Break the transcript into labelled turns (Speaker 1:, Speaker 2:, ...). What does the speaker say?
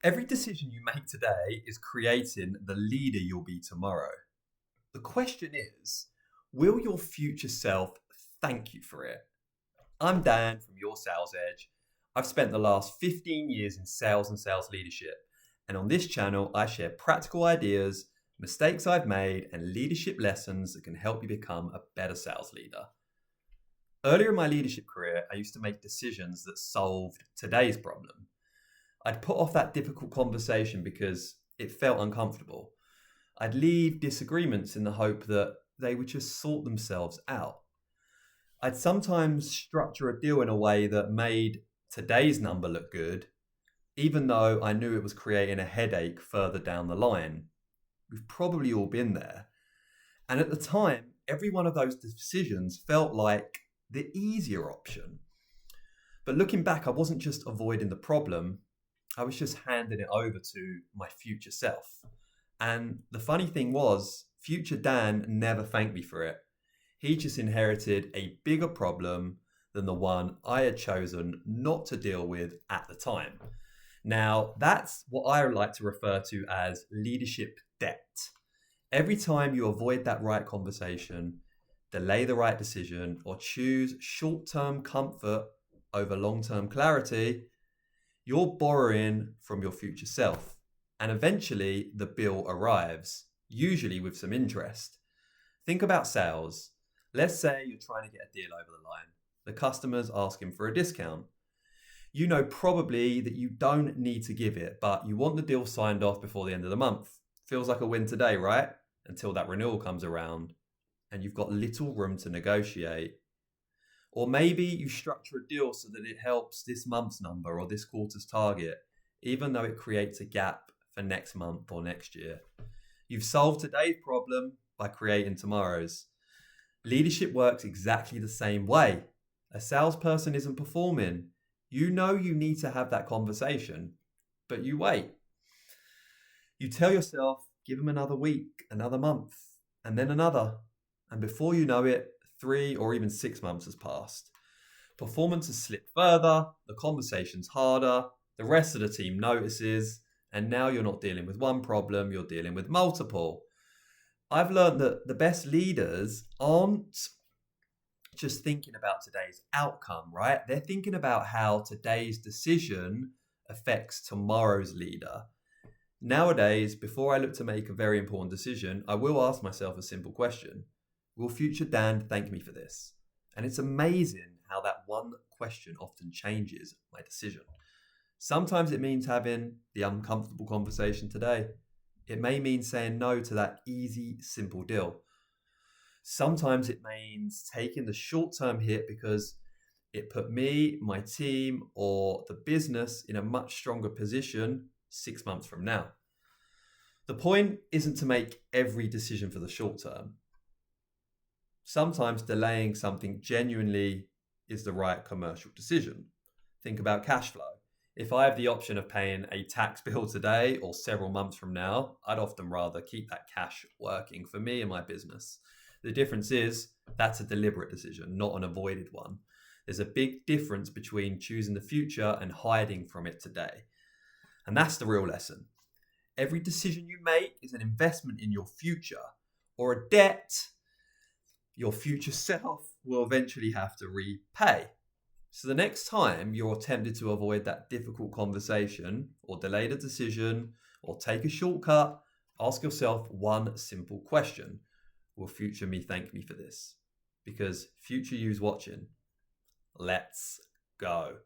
Speaker 1: Every decision you make today is creating the leader you'll be tomorrow. The question is, will your future self thank you for it? I'm Dan from Your Sales Edge. I've spent the last 15 years in sales and sales leadership. And on this channel, I share practical ideas, mistakes I've made, and leadership lessons that can help you become a better sales leader. Earlier in my leadership career, I used to make decisions that solved today's problem. I'd put off that difficult conversation because it felt uncomfortable. I'd leave disagreements in the hope that they would just sort themselves out. I'd sometimes structure a deal in a way that made today's number look good, even though I knew it was creating a headache further down the line. We've probably all been there. And at the time, every one of those decisions felt like the easier option. But looking back, I wasn't just avoiding the problem, I was just handing it over to my future self. And the funny thing was, future Dan never thanked me for it. He just inherited a bigger problem than the one I had chosen not to deal with at the time. Now, that's what I like to refer to as leadership debt. Every time you avoid that right conversation, delay the right decision, or choose short-term comfort over long-term clarity, you're borrowing from your future self. And eventually the bill arrives, usually with some interest. Think about sales. Let's say you're trying to get a deal over the line. The customer's asking for a discount. You know probably that you don't need to give it, but you want the deal signed off before the end of the month. Feels like a win today, right? Until that renewal comes around and you've got little room to negotiate. Or maybe you structure a deal so that it helps this month's number or this quarter's target, even though it creates a gap for next month or next year. You've solved today's problem by creating tomorrow's. Leadership works exactly the same way. A salesperson isn't performing. You know you need to have that conversation, but you wait. You tell yourself, give them another week, another month, and then another. And before you know it, 3 or even 6 months has passed. Performance has slipped further, the conversation's harder, the rest of the team notices, and now you're not dealing with one problem, you're dealing with multiple. I've learned that the best leaders aren't just thinking about today's outcome, right? They're thinking about how today's decision affects tomorrow's leader. Nowadays, before I look to make a very important decision, I will ask myself a simple question. Will future Dan thank me for this? And it's amazing how that one question often changes my decision. Sometimes it means having the uncomfortable conversation today. It may mean saying no to that easy, simple deal. Sometimes it means taking the short-term hit because it put me, my team, or the business in a much stronger position 6 months from now. The point isn't to make every decision for the short term. Sometimes delaying something genuinely is the right commercial decision. Think about cash flow. If I have the option of paying a tax bill today or several months from now, I'd often rather keep that cash working for me and my business. The difference is that's a deliberate decision, not an avoided one. There's a big difference between choosing the future and hiding from it today. And that's the real lesson. Every decision you make is an investment in your future or a debt your future self will eventually have to repay. So the next time you're tempted to avoid that difficult conversation or delay the decision or take a shortcut, ask yourself one simple question. Will future me thank me for this? Because future you's watching. Let's go.